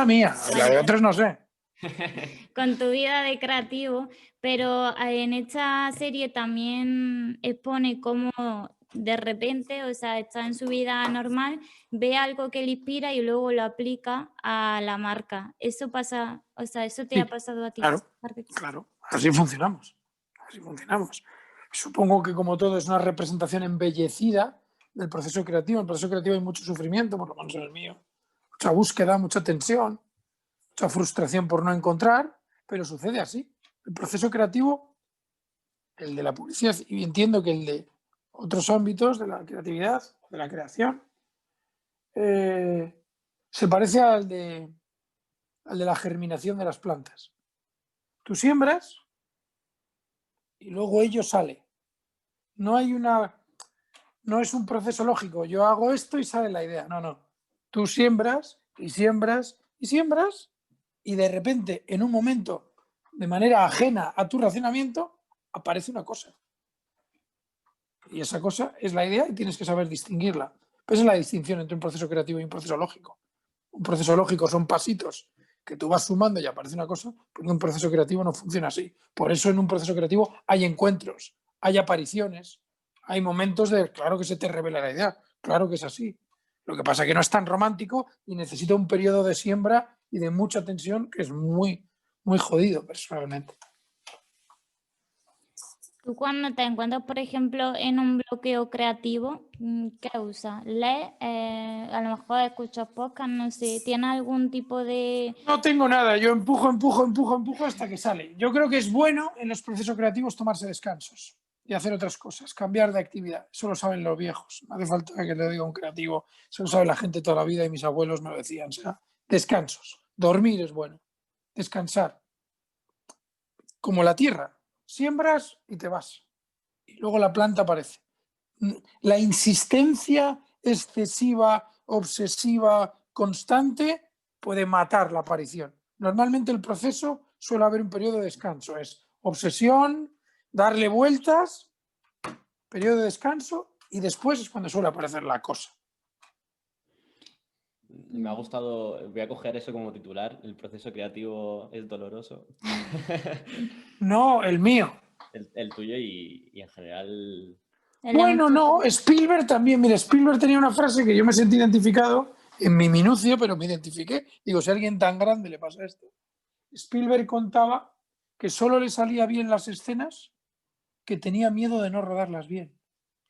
mía, la de otros no sé. Con tu vida de creativo, pero en esta serie también expone cómo de repente, o sea, está en su vida normal, ve algo que le inspira y luego lo aplica a la marca. Eso pasa, o sea, eso te ha pasado a ti. Claro, así funcionamos. Supongo que como todo es una representación embellecida del proceso creativo. En el proceso creativo hay mucho sufrimiento, por lo menos en el mío. Mucha búsqueda, mucha tensión, mucha frustración por no encontrar, pero sucede así. El proceso creativo, el de la publicidad, y entiendo que el de otros ámbitos de la creatividad, de la creación, se parece al de la germinación de las plantas. Tú siembras y luego ello sale. No es un proceso lógico. Yo hago esto y sale la idea. No. Tú siembras y siembras y siembras y de repente, en un momento, de manera ajena a tu razonamiento, aparece una cosa. Y esa cosa es la idea y tienes que saber distinguirla. Esa es la distinción entre un proceso creativo y un proceso lógico. Un proceso lógico son pasitos que tú vas sumando y aparece una cosa, porque un proceso creativo no funciona así. Por eso en un proceso creativo hay encuentros, hay apariciones, hay momentos de, claro que se te revela la idea, claro que es así. Lo que pasa es que no es tan romántico y necesita un periodo de siembra y de mucha tensión que es muy, muy jodido personalmente. Tú cuando te encuentras, por ejemplo, en un bloqueo creativo, ¿qué usas? ¿Lees? A lo mejor escuchas podcast, no sé. ¿Tienes algún tipo de...? No tengo nada, yo empujo hasta que sale. Yo creo que es bueno en los procesos creativos tomarse descansos y hacer otras cosas, cambiar de actividad. Eso lo saben los viejos, no hace falta que le diga a un creativo, eso lo sabe la gente toda la vida y mis abuelos me lo decían. O sea, descansos, dormir es bueno, descansar. Como la tierra, siembras y te vas. Y luego la planta aparece. La insistencia excesiva, obsesiva, constante, puede matar la aparición. Normalmente el proceso suele haber un periodo de descanso, es obsesión, darle vueltas, periodo de descanso y después es cuando suele aparecer la cosa. Me ha gustado, voy a coger eso como titular, el proceso creativo es doloroso. No, el mío. El tuyo y en general... Bueno, no, Spielberg también. Mira, Spielberg tenía una frase que yo me sentí identificado en mi minucio, pero me identifiqué. Digo, si a alguien tan grande le pasa esto. Spielberg contaba que solo le salía bien las escenas que tenía miedo de no rodarlas bien.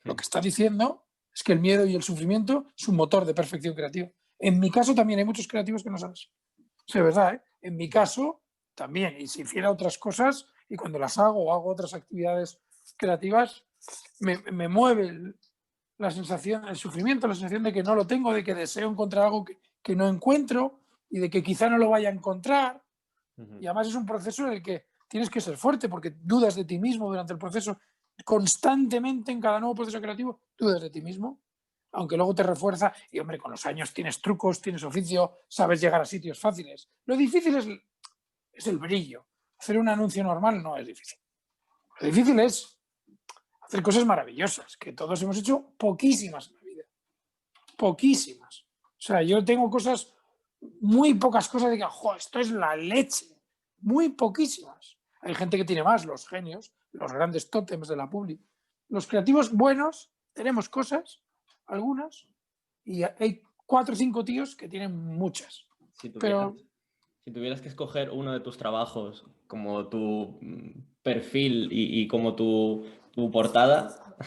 Lo que está diciendo es que el miedo y el sufrimiento es un motor de perfección creativa. En mi caso también hay muchos creativos que no saben. Es verdad, ¿eh? En mi caso también. Y si hiciera otras cosas y cuando las hago o hago otras actividades creativas, me mueve la sensación, el sufrimiento, la sensación de que no lo tengo, de que deseo encontrar algo que no encuentro y de que quizá no lo vaya a encontrar. Y además es un proceso en el que tienes que ser fuerte porque dudas de ti mismo durante el proceso. Constantemente en cada nuevo proceso creativo dudas de ti mismo, aunque luego te refuerza y, hombre, con los años tienes trucos, tienes oficio, sabes llegar a sitios fáciles. Lo difícil es el brillo. Hacer un anuncio normal no es difícil. Lo difícil es hacer cosas maravillosas, que todos hemos hecho poquísimas en la vida. Poquísimas. O sea, yo tengo cosas, muy pocas cosas de que, esto es la leche. Muy poquísimas. Hay gente que tiene más, los genios, los grandes tótems de la publi. Los creativos buenos tenemos cosas, algunas, y hay 4 o 5 tíos que tienen muchas. Si tuvieras que escoger uno de tus trabajos como tu perfil y como tu portada,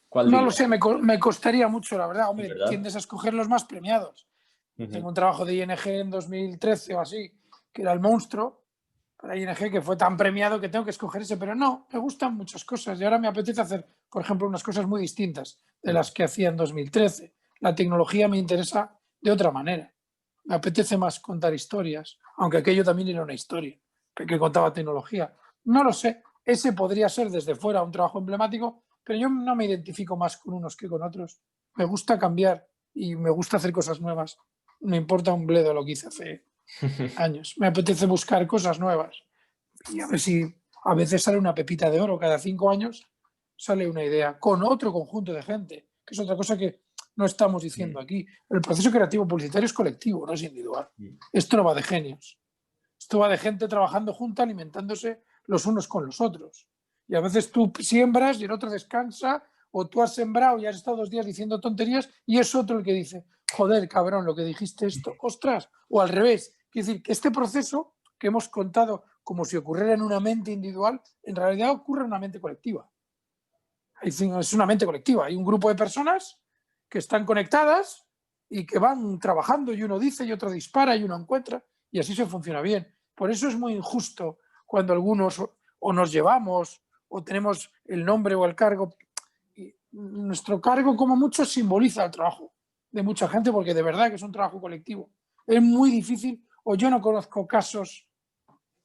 ¿cuál no dirías? lo sé, me costaría mucho, la verdad. Hombre, ¿verdad? tiendes a escoger los más premiados. Tengo un trabajo de ING en 2013 o así, que era El monstruo, para ING, que fue tan premiado que tengo que escoger ese, pero no, me gustan muchas cosas y ahora me apetece hacer, por ejemplo, unas cosas muy distintas de las que hacía en 2013. La tecnología me interesa de otra manera. Me apetece más contar historias, aunque aquello también era una historia, que contaba tecnología. No lo sé, ese podría ser desde fuera un trabajo emblemático, pero yo no me identifico más con unos que con otros. Me gusta cambiar y me gusta hacer cosas nuevas. Me importa un bledo lo que hice hace años. Me apetece buscar cosas nuevas y a ver si a veces sale una pepita de oro. Cada 5 años sale una idea con otro conjunto de gente, que es otra cosa que no estamos diciendo aquí. El proceso creativo publicitario es colectivo, no es individual. Esto no va de genios. Esto va de gente trabajando junta, alimentándose los unos con los otros. Y a veces tú siembras y el otro descansa, o tú has sembrado y has estado 2 días diciendo tonterías y es otro el que dice, joder, cabrón, lo que dijiste esto, ostras, o al revés. Quiere decir que este proceso que hemos contado como si ocurriera en una mente individual, en realidad ocurre en una mente colectiva. Es una mente colectiva. Hay un grupo de personas que están conectadas y que van trabajando y uno dice y otro dispara y uno encuentra y así se funciona bien. Por eso es muy injusto cuando algunos o nos llevamos o tenemos el nombre o el cargo. Y nuestro cargo como mucho simboliza el trabajo de mucha gente porque de verdad que es un trabajo colectivo. Es muy difícil, o yo no conozco casos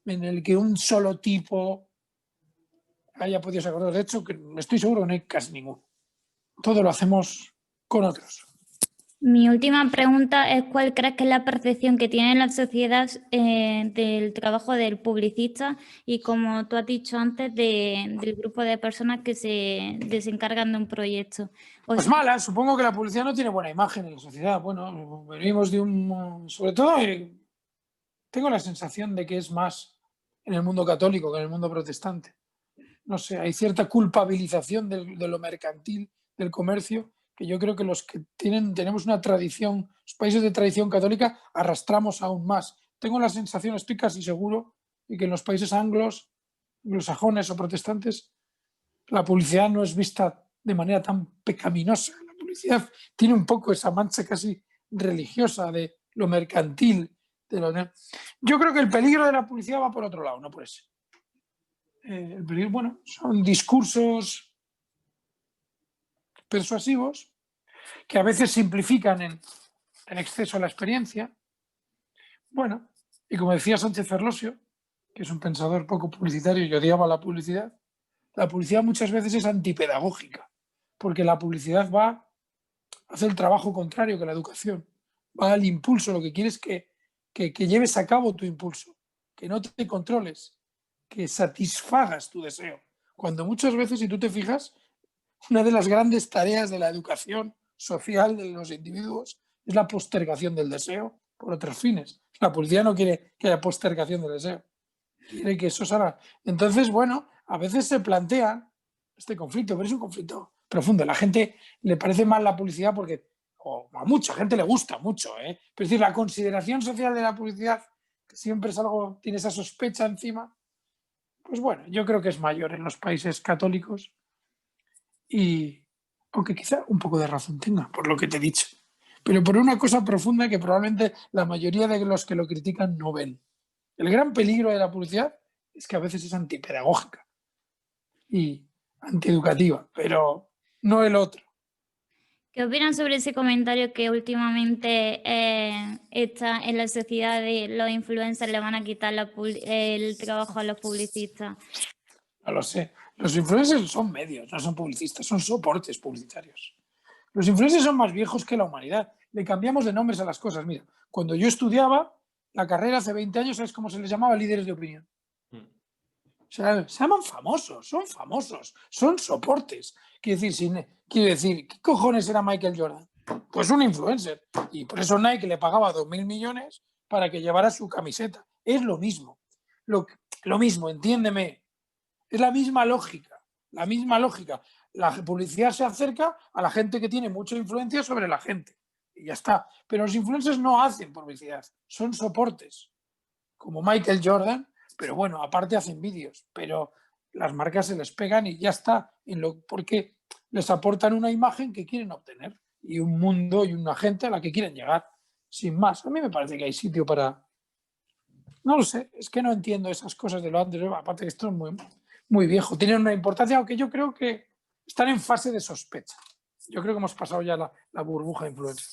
en el que un solo tipo haya podido ser. De hecho, que estoy seguro que no hay casi ninguno. Todo lo hacemos con otros. Mi última pregunta es ¿cuál crees que es la percepción que tiene la sociedad del trabajo del publicista y, como tú has dicho antes, del grupo de personas que se encargan de un proyecto? Pues mala, supongo que la publicidad no tiene buena imagen en la sociedad. Bueno, venimos de sobre todo, tengo la sensación de que es más en el mundo católico que en el mundo protestante. No sé, hay cierta culpabilización de lo mercantil, del comercio, que yo creo que los que tenemos una tradición, los países de tradición católica, arrastramos aún más. Tengo la sensación, estoy casi seguro, de que en los países anglosajones o protestantes, la publicidad no es vista de manera tan pecaminosa. La publicidad tiene un poco esa mancha casi religiosa de lo mercantil. Yo creo que el peligro de la publicidad va por otro lado, no por ese. El peligro, bueno, son discursos persuasivos que a veces simplifican en exceso la experiencia. Bueno, y como decía Sánchez Ferlosio, que es un pensador poco publicitario y odiaba la publicidad muchas veces es antipedagógica, porque la publicidad va hace el trabajo contrario que la educación. Va al impulso, lo que quieres es que lleves a cabo tu impulso, que no te controles, que satisfagas tu deseo. Cuando muchas veces, si tú te fijas, una de las grandes tareas de la educación social de los individuos es la postergación del deseo por otros fines. La policía no quiere que haya postergación del deseo, quiere que eso salga. Entonces, bueno, a veces se plantea este conflicto, pero es un conflicto profundo. A la gente le parece mal la publicidad porque, o a mucha gente le gusta mucho, ¿eh? Pero es decir, la consideración social de la publicidad, que siempre es algo, tiene esa sospecha encima, pues bueno, yo creo que es mayor en los países católicos y aunque quizá un poco de razón tenga, por lo que te he dicho, pero por una cosa profunda que probablemente la mayoría de los que lo critican no ven. El gran peligro de la publicidad es que a veces es antipedagógica y antieducativa, pero no el otro. ¿Qué opinan sobre ese comentario que últimamente está en la sociedad de los influencers le van a quitar el trabajo a los publicistas? No lo sé. Los influencers son medios, no son publicistas, son soportes publicitarios. Los influencers son más viejos que la humanidad. Le cambiamos de nombres a las cosas. Mira, cuando yo estudiaba la carrera hace 20 años, ¿sabes cómo se les llamaba? Líderes de opinión. O sea, se llaman famosos, son soportes. Quiero decir, ¿qué cojones era Michael Jordan? Pues un influencer. Y por eso Nike le pagaba 2.000 millones para que llevara su camiseta. Es lo mismo. Lo mismo, entiéndeme. Es la misma lógica. La publicidad se acerca a la gente que tiene mucha influencia sobre la gente. Y ya está. Pero los influencers no hacen publicidad, son soportes. Como Michael Jordan. Pero bueno, aparte hacen vídeos, pero las marcas se les pegan y ya está, porque les aportan una imagen que quieren obtener y un mundo y una gente a la que quieren llegar, sin más. A mí me parece que hay sitio para... No lo sé, es que no entiendo esas cosas de lo anterior, aparte que esto es muy, muy viejo, tienen una importancia, aunque yo creo que están en fase de sospecha. Yo creo que hemos pasado ya la burbuja de influencia.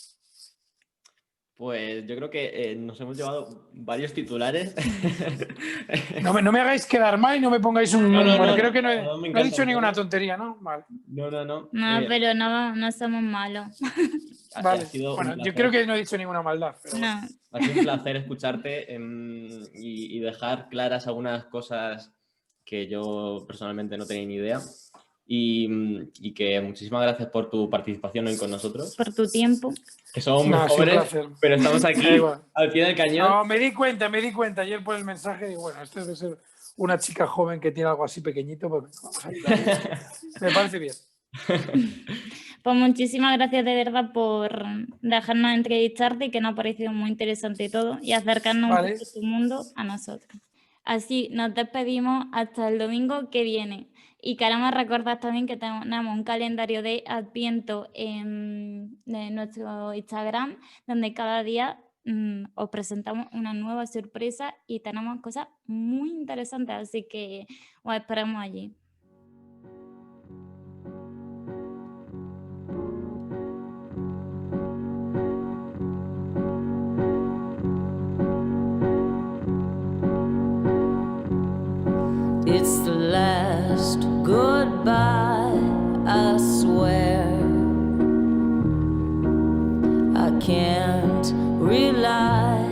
Pues yo creo que nos hemos llevado varios titulares. No me hagáis quedar mal y no me pongáis un... No, creo que no he dicho ninguna tontería, ¿no? Vale. No. No, pero no somos malos. Vale. Bueno, yo creo que no he dicho ninguna maldad. Pero No. Ha sido un placer escucharte y dejar claras algunas cosas que yo personalmente no tenía ni idea. Y que muchísimas gracias por tu participación hoy con nosotros. Por tu tiempo. Que somos muy jóvenes, pero estamos aquí al pie del cañón. No, me di cuenta ayer por el mensaje y bueno, esto debe ser una chica joven que tiene algo así pequeñito, pues vamos a ayudar. Me parece bien. Pues muchísimas gracias de verdad por dejarnos entrevistarte y que nos ha parecido muy interesante todo y acercarnos un poco de tu mundo a nosotros. Así nos despedimos hasta el domingo que viene. Y queremos recordar también que tenemos un calendario de Adviento en nuestro Instagram, donde cada día os presentamos una nueva sorpresa y tenemos cosas muy interesantes, así que os esperamos allí. It's the last goodbye, I swear. I can't rely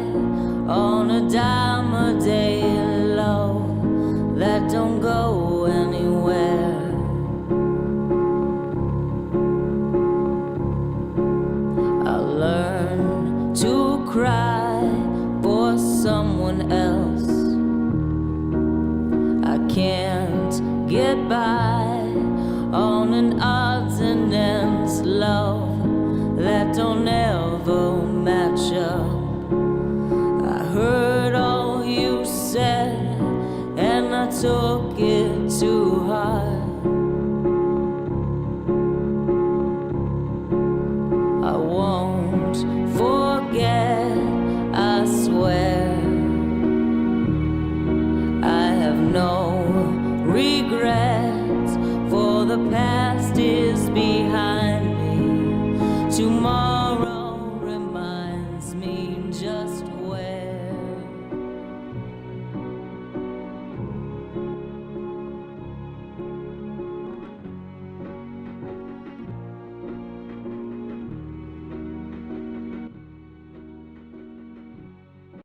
on a dime a day love that don't go anywhere. I learn to cry for someone else. I can't get by on an odds and ends love that don't ever match up. I heard all you said and I took it too hard. I won't forget, I swear. I have no regrets, for the past is behind me. Tomorrow